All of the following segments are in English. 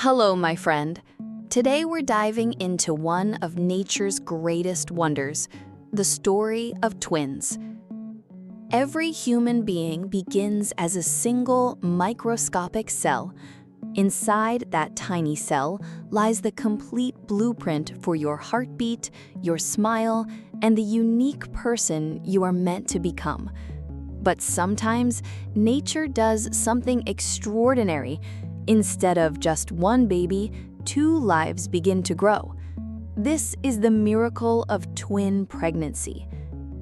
Hello, my friend. Today we're diving into one of nature's greatest wonders, the story of twins. Every human being begins as a single microscopic cell. Inside that tiny cell lies the complete blueprint for your heartbeat, your smile, and the unique person you are meant to become. But sometimes nature does something extraordinary. Instead of just one baby, two lives begin to grow. This is the miracle of twin pregnancy.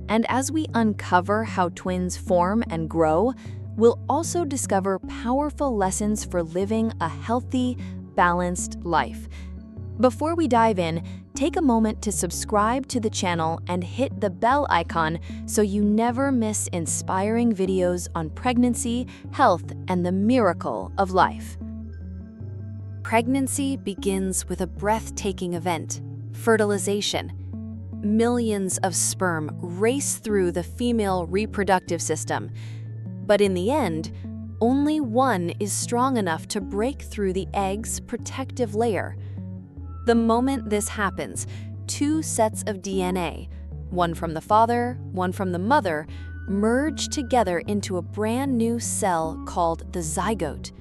And as we uncover how twins form and grow, we'll also discover powerful lessons for living a healthy, balanced life. Before we dive in, take a moment to subscribe to the channel and hit the bell icon so you never miss inspiring videos on pregnancy, health, and the miracle of life. Pregnancy begins with a breathtaking event, fertilization. Millions of sperm race through the female reproductive system. But in the end, only one is strong enough to break through the egg's protective layer. The moment this happens, two sets of DNA, one from the father, one from the mother, merge together into a brand new cell called the zygote.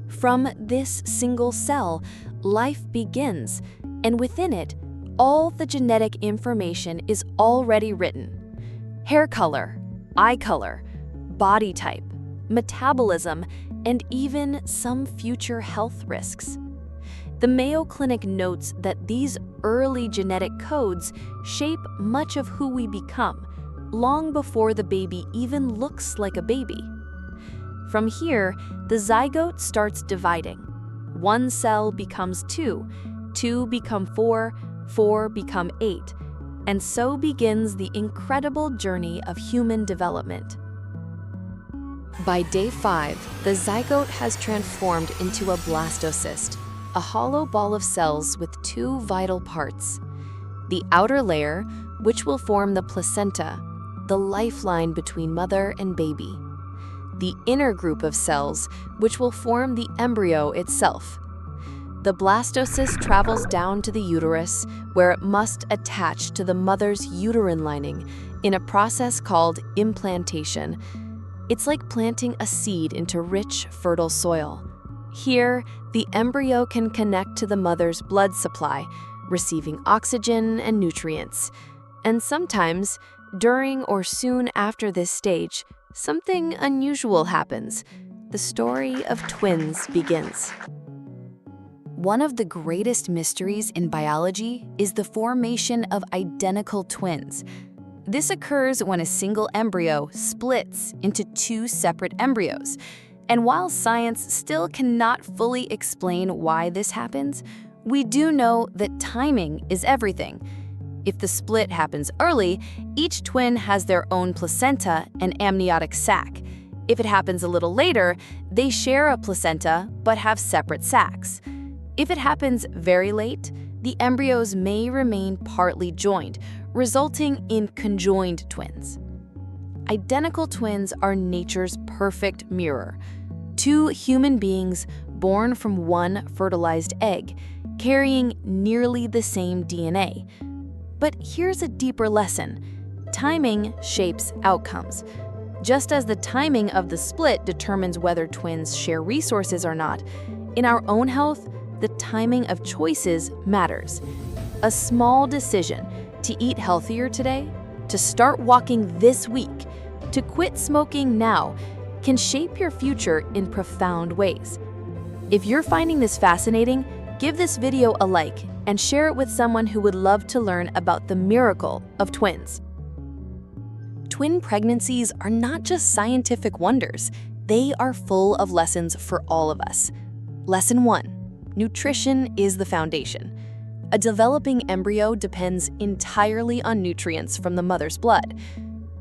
From this single cell, life begins, and within it, all the genetic information is already written. Hair color, eye color, body type, metabolism, and even some future health risks. The Mayo Clinic notes that these early genetic codes shape much of who we become, long before the baby even looks like a baby. From here, the zygote starts dividing. One cell becomes two, two become four, four become eight, and so begins the incredible journey of human development. By day 5, the zygote has transformed into a blastocyst, a hollow ball of cells with two vital parts. The outer layer, which will form the placenta, the lifeline between mother and baby. The inner group of cells, which will form the embryo itself. The blastocyst travels down to the uterus, where it must attach to the mother's uterine lining in a process called implantation. It's like planting a seed into rich, fertile soil. Here, the embryo can connect to the mother's blood supply, receiving oxygen and nutrients. And sometimes, during or soon after this stage, something unusual happens. The story of twins begins. One of the greatest mysteries in biology is the formation of identical twins. This occurs when a single embryo splits into two separate embryos. And while science still cannot fully explain why this happens, we do know that timing is everything. If the split happens early, each twin has their own placenta and amniotic sac. If it happens a little later, they share a placenta but have separate sacs. If it happens very late, the embryos may remain partly joined, resulting in conjoined twins. Identical twins are nature's perfect mirror. Two human beings born from one fertilized egg, carrying nearly the same DNA. But here's a deeper lesson. Timing shapes outcomes. Just as the timing of the split determines whether twins share resources or not, in our own health, the timing of choices matters. A small decision to eat healthier today, to start walking this week, to quit smoking now, can shape your future in profound ways. If you're finding this fascinating, give this video a like and share it with someone who would love to learn about the miracle of twins. Twin pregnancies are not just scientific wonders, they are full of lessons for all of us. Lesson 1: nutrition is the foundation. A developing embryo depends entirely on nutrients from the mother's blood.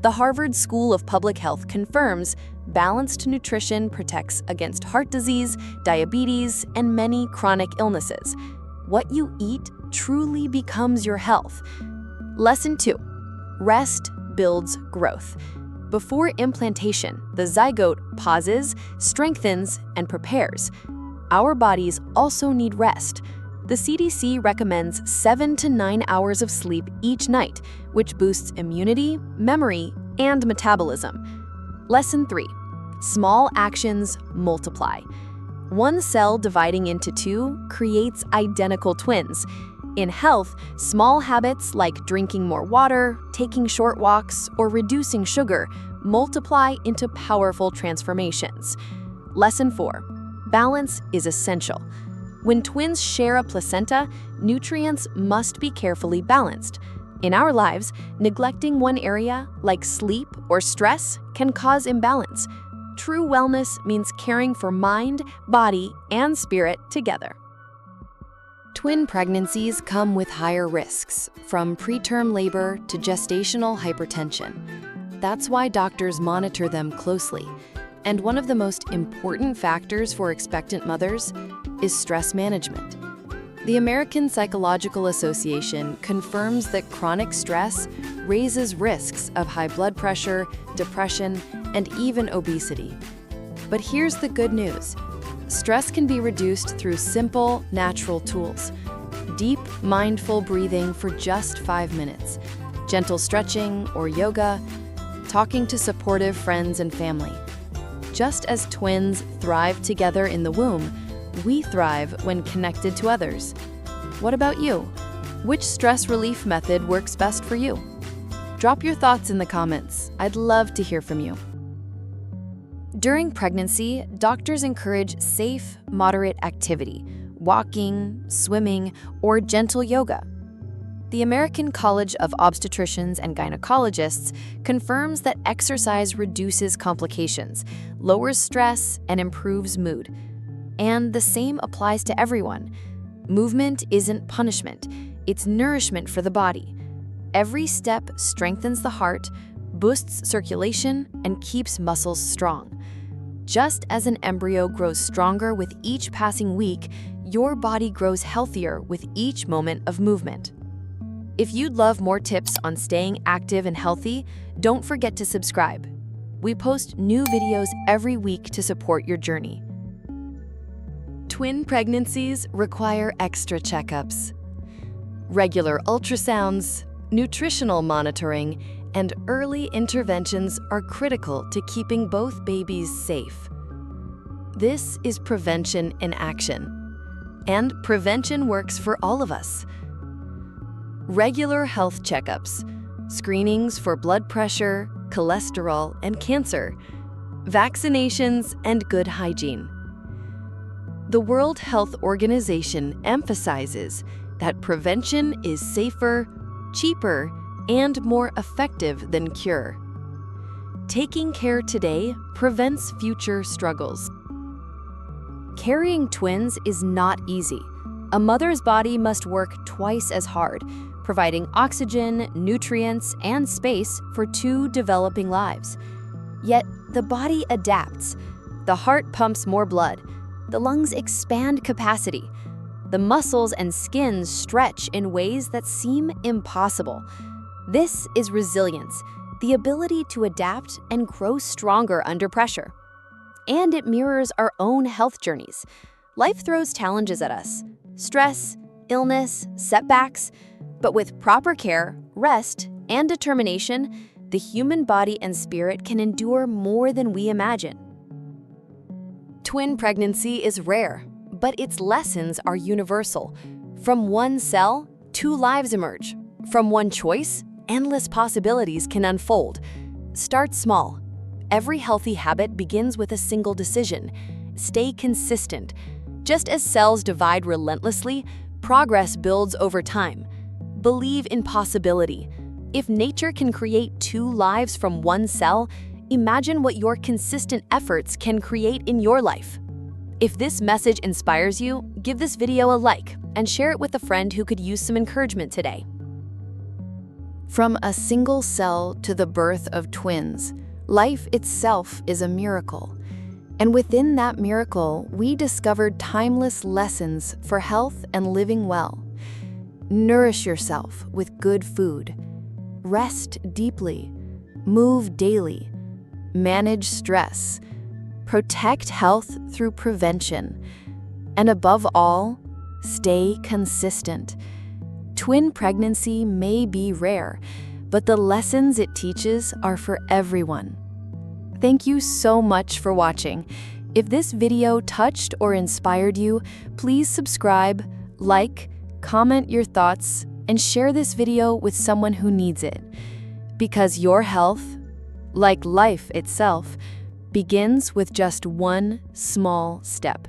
The Harvard School of Public Health confirms balanced nutrition protects against heart disease, diabetes, and many chronic illnesses. What you eat truly becomes your health. Lesson 2: rest builds growth. Before implantation, the zygote pauses, strengthens, and prepares. our bodies also need rest. The CDC recommends 7 to 9 hours of sleep each night, which boosts immunity, memory, and metabolism. Lesson 3. Small actions multiply. One cell dividing into two creates identical twins. In health, small habits like drinking more water, taking short walks, or reducing sugar multiply into powerful transformations. Lesson 4. Balance is essential. When twins share a placenta, nutrients must be carefully balanced. In our lives, neglecting one area, like sleep or stress, can cause imbalance. True wellness means caring for mind, body, and spirit together. Twin pregnancies come with higher risks, from preterm labor to gestational hypertension. That's why doctors monitor them closely. And one of the most important factors for expectant mothers is stress management. The American Psychological Association confirms that chronic stress raises risks of high blood pressure, depression, and even obesity. But here's the good news. Stress can be reduced through simple, natural tools. Deep, mindful breathing for just 5 minutes, gentle stretching or yoga, talking to supportive friends and family. Just as twins thrive together in the womb, we thrive when connected to others. What about you? Which stress relief method works best for you? Drop your thoughts in the comments. I'd love to hear from you. During pregnancy, doctors encourage safe, moderate activity, walking, swimming, or gentle yoga. The American College of Obstetricians and Gynecologists confirms that exercise reduces complications, lowers stress, and improves mood. And the same applies to everyone. Movement isn't punishment, it's nourishment for the body. Every step strengthens the heart, boosts circulation, and keeps muscles strong. Just as an embryo grows stronger with each passing week, your body grows healthier with each moment of movement. If you'd love more tips on staying active and healthy, don't forget to subscribe. We post new videos every week to support your journey. Twin pregnancies require extra checkups. Regular ultrasounds, nutritional monitoring, and early interventions are critical to keeping both babies safe. This is prevention in action. And prevention works for all of us. Regular health checkups, screenings for blood pressure, cholesterol, and cancer, vaccinations, and good hygiene. The World Health Organization emphasizes that prevention is safer, cheaper, and more effective than cure. Taking care today prevents future struggles. Carrying twins is not easy. A mother's body must work twice as hard, providing oxygen, nutrients, and space for 2 developing lives. Yet, the body adapts. The heart pumps more blood. The lungs expand capacity. The muscles and skin stretch in ways that seem impossible. This is resilience, the ability to adapt and grow stronger under pressure. And it mirrors our own health journeys. Life throws challenges at us: stress, illness, setbacks. But with proper care, rest, and determination, the human body and spirit can endure more than we imagine. Twin pregnancy is rare, but its lessons are universal. From one cell, 2 lives emerge. From one choice, endless possibilities can unfold. Start small. Every healthy habit begins with a single decision. Stay consistent. Just as cells divide relentlessly, progress builds over time. Believe in possibility. If nature can create 2 lives from one cell, imagine what your consistent efforts can create in your life. If this message inspires you, give this video a like and share it with a friend who could use some encouragement today. From a single cell to the birth of twins, life itself is a miracle. And within that miracle, we discovered timeless lessons for health and living well. Nourish yourself with good food. Rest deeply. Move daily. Manage stress. Protect health through prevention. And above all, stay consistent. Twin pregnancy may be rare, but the lessons it teaches are for everyone. Thank you so much for watching. If this video touched or inspired you, please subscribe, like, comment your thoughts, and share this video with someone who needs it. Because your health, like life itself, begins with just one small step.